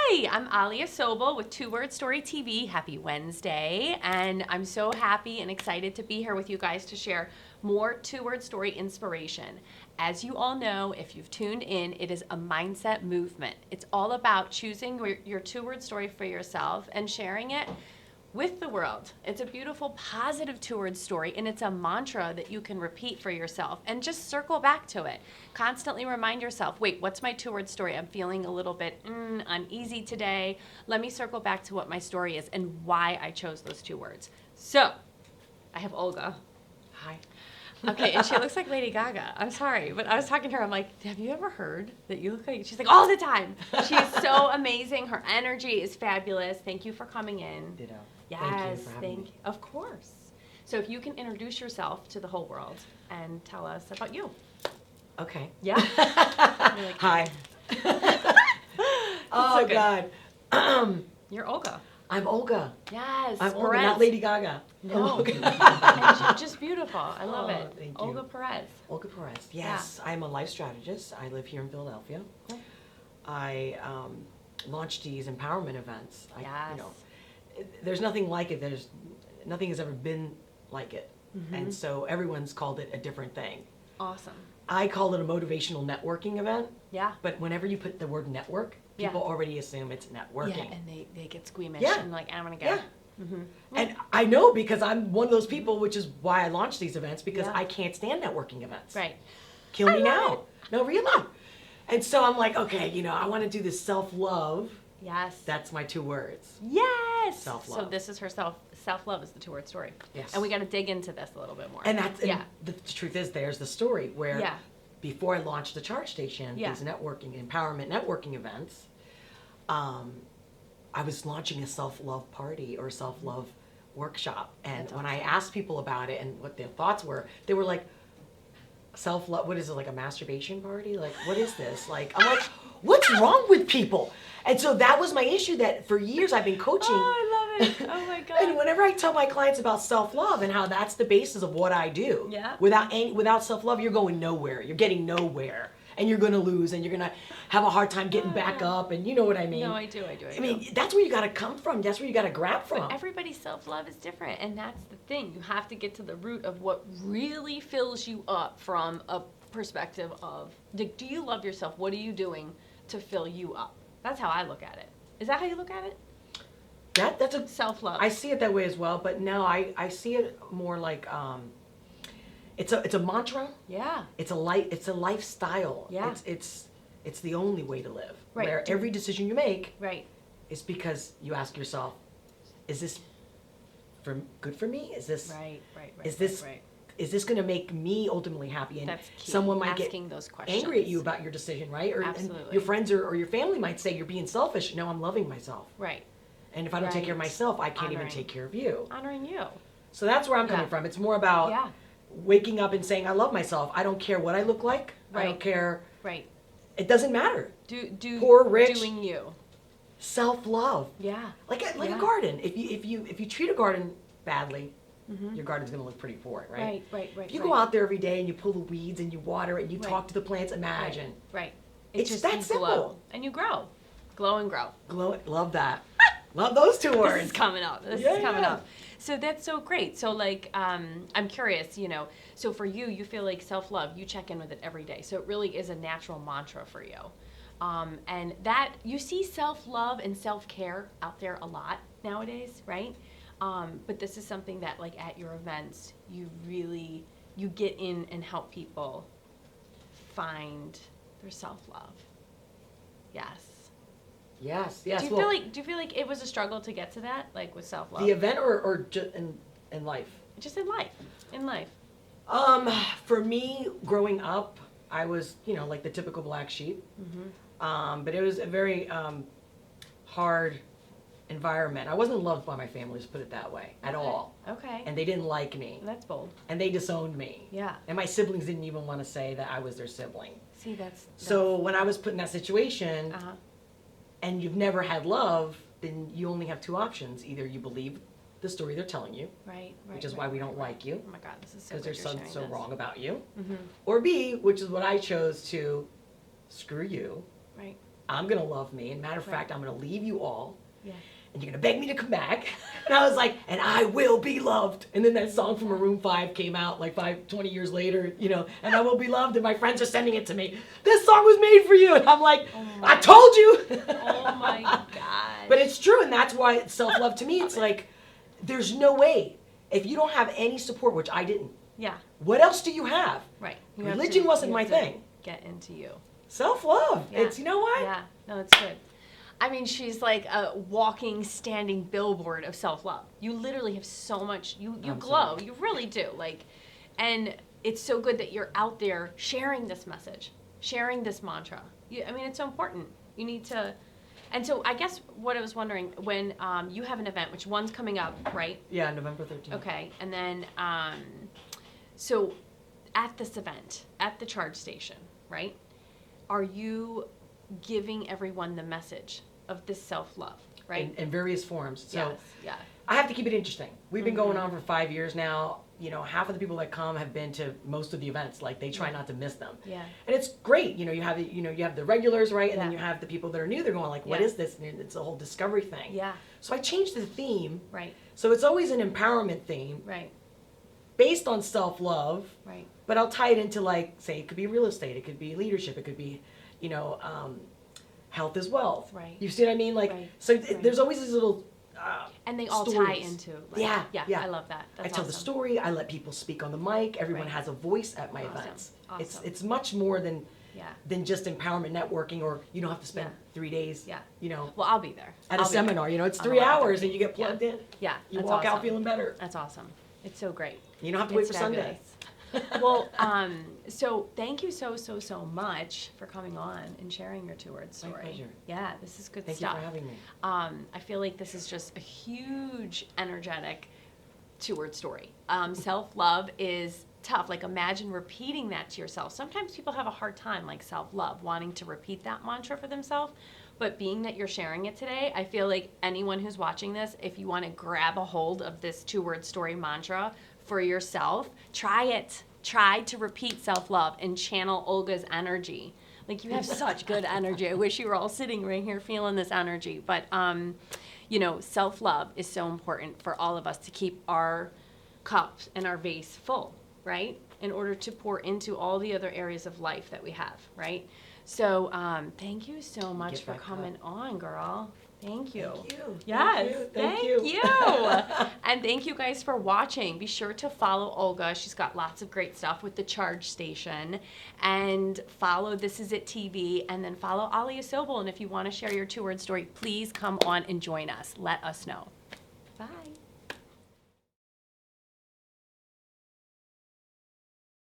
Hi, I'm Alia Sobel with Two Word Story TV. Happy Wednesday. And I'm so happy and excited to be here with you guys to share more Two Word Story inspiration. As you all know, if you've tuned in, it is a mindset movement. It's all about choosing your two-word story for yourself and sharing it with the world. It's a beautiful, positive two-word story, and it's a mantra that you can repeat for yourself and just circle back to it. Constantly remind yourself, wait, what's my two-word story? I'm feeling a little bit uneasy today. Let me circle back to what my story is and why I chose those two words. So, I have Olga. Hi. Okay, and she looks like Lady Gaga. I'm sorry, but I was talking to her. I'm like, have you ever heard that you look like... She's like, all the time. She's so amazing. Her energy is fabulous. Thank you for coming in. Ditto. Yes, Thank you for having me. Of course. So if you can introduce yourself to the whole world and tell us about you. Okay. Yeah? Like, Hi. Oh, so good. God. You're Olga. I'm Olga. Yes, I'm Olga, Perez. not Lady Gaga. I'm No. Olga. And she's just beautiful. I love it. Thank you. Olga Perez. Olga Perez. Yes, I'm a life strategist. I live here in Philadelphia. Cool. I launch these empowerment events. Yes. There's nothing like it. Nothing has ever been like it. Mm-hmm. And so everyone's called it a different thing. Awesome. I call it a motivational networking event. Yeah. But whenever you put the word network, Yeah. people already assume it's networking. Yeah, and they get squeamish Yeah. and like, I don't want to go. Yeah. Mm-hmm. And I know because I'm one of those people, which is why I launch these events, because Yeah. I can't stand networking events. Right. Kill me I love now. it. No, really. And so I'm like, okay, I want to do this self-love. Yes. That's my two words. Yes. Self-love. So this is her self-love is the two-word story. Yes. And we got to dig into this a little bit more. And yeah. the truth is, there's the story where Yeah. before I launched the Charge Station, Yeah. these empowerment networking events, I was launching a self-love party or self-love workshop. And That's when I awesome. asked people about it and what their thoughts were, they were like, self-love, what is it, like a masturbation party? Like, what is this? Like, I'm like, what's wrong with people? And so that was my issue, that for years I've been coaching. Oh, I love it. Oh my God. And whenever I tell my clients about self-love and how that's the basis of what I do, Yeah. without self-love, you're going nowhere. You're getting nowhere. And you're going to lose, and you're going to have a hard time getting back up, and you know what I mean. No, I do. I mean, that's where you got to come from. That's where you got to grab from. But everybody's self-love is different, and that's the thing. You have to get to the root of what really fills you up from a perspective of, do you love yourself? What are you doing to fill you up? That's how I look at it. Is that how you look at it? That's a Self-love. I see it that way as well, but no, I see it more like it's a mantra. Yeah. It's a lifestyle. Yeah. It's the only way to live. Right. Where every decision you make Right. is because you ask yourself, is this good for me? Is this Right. is this right. is this going to make me ultimately happy? And That's key. someone might Asking get those questions. angry at you about your decision, right? Or and Absolutely. your friends or your family might say you're being selfish. No, I'm loving myself. Right. And if I don't take care of Right. myself, I can't even Honoring. take care of you. Honoring you. So that's where I'm coming Yeah. from. It's more about Yeah. waking up and saying, I love myself. I don't care what I look like. I don't Right. care. Right. It doesn't matter. Do Poor, rich. doing you. Self-love. Yeah. Like Yeah. a garden. If you treat a garden badly, your garden's going to look pretty poor, right? Right. If you go out there every day and you pull the weeds and you water it and you Right. talk to the plants, imagine. Right. It's just that you simple. glow. And you grow. Glow and grow. Glow, love that. Love those two words. This is coming up. This is coming up. So that's so great. So like, I'm curious, so for you, you feel like self-love, you check in with it every day. So it really is a natural mantra for you. And that, you see self-love and self-care out there a lot nowadays, right? But this is something that like at your events, you get in and help people find their self-love. Yes. Yes. Do you feel like it was a struggle to get to that, like with self-love? The event or just in life? Just in life. In life. For me, growing up, I was, like the typical black sheep. But it was a very hard environment. I wasn't loved by my family, let's put it that way, at all. Okay. And they didn't like me. That's bold. And they disowned me. Yeah. And my siblings didn't even want to say that I was their sibling. See, that's So when I was put in that situation, uh-huh. and you've never had love, then you only have two options. Either you believe the story they're telling you, Right. which is why we don't like you, Oh my God, this is so because good there's you're something sharing so this. wrong about you. Mm-hmm. Or B, which is what I chose to, screw you, Right. I'm going to love me. And matter of Right. fact, I'm going to leave you all. Yeah. And you're going to beg me to come back. And I was like, and I will be loved. And then that song from Maroon 5 came out like 20 years later, you know, and I will be loved. And my friends are sending it to me. This song was made for you. And I'm like, I told you. Oh my God. But it's true. And that's why it's self-love to me. It's like, there's no way. If you don't have any support, which I didn't, Yeah. what else do you have? Right. You have Religion to- wasn't you my have to thing. Get into you. Self-love. Yeah. It's, you know what? Yeah. No, it's good. I mean, she's like a walking, standing billboard of self-love. You literally have so much, you glow. You really do. Like, and it's so good that you're out there sharing this message, sharing this mantra. I mean, it's so important. You need to, and so I guess what I was wondering, when you have an event, which one's coming up, right? Yeah, November 13th. Okay, and then, so at this event, at the charge station, right? Are you giving everyone the message of this self-love, right? In various forms. So Yes, yeah. I have to keep it interesting. We've been going on for 5 years now. You know, half of the people that come have been to most of the events. Like, they try not to miss them. Yeah. And it's great. You know, you have the regulars, right? And then Yeah. you have the people that are new. They're going like, what Yeah. is this? And it's a whole discovery thing. Yeah, So I changed the theme. right, So it's always an empowerment theme right, based on self-love. right. But I'll tie it into, like, say, it could be real estate. It could be leadership. It could be, you know, health is wealth. Right. You see what I mean? Like, Right. so Right. there's always these little And they all tie stories. into, like, Yeah, yeah. I love that. That's I tell the awesome. story. I let people speak on the mic. Everyone Right. has a voice at my Awesome. events. Awesome. It's much more than Yeah, just empowerment networking, or you don't have to spend Yeah. 3 days. Yeah. You know, well, I'll be there. at I'll a be there. seminar. You know, it's On 3 hours 11:30. and you get plugged in. Yeah, You that's walk out awesome. feeling better. That's awesome. It's so great. You don't have to wait It's for Sunday. fabulous. Well, so thank you so much for coming on and sharing your two-word story. My pleasure. Yeah, this is good Thank stuff. you for having me. I feel like this is just a huge, energetic two-word story. Self-love is tough. Like, imagine repeating that to yourself. Sometimes people have a hard time, like self-love, wanting to repeat that mantra for themselves. But being that you're sharing it today, I feel like anyone who's watching this, if you want to grab a hold of this two-word story mantra for yourself, try it. Try to repeat self-love and channel Olga's energy. Like, you have such good energy. I wish you were all sitting right here feeling this energy. But, you know, self-love is so important for all of us to keep our cup and our vase full, right? In order to pour into all the other areas of life that we have, right? So, thank you so much Get for that coming on, girl. Thank you. Thank you. Yes, Thank thank you. you. And thank you guys for watching. Be sure to follow Olga. She's got lots of great stuff with the charge station. And follow This Is It TV. And then follow Alia Sobel. And if you want to share your two-word story, please come on and join us. Let us know. Bye.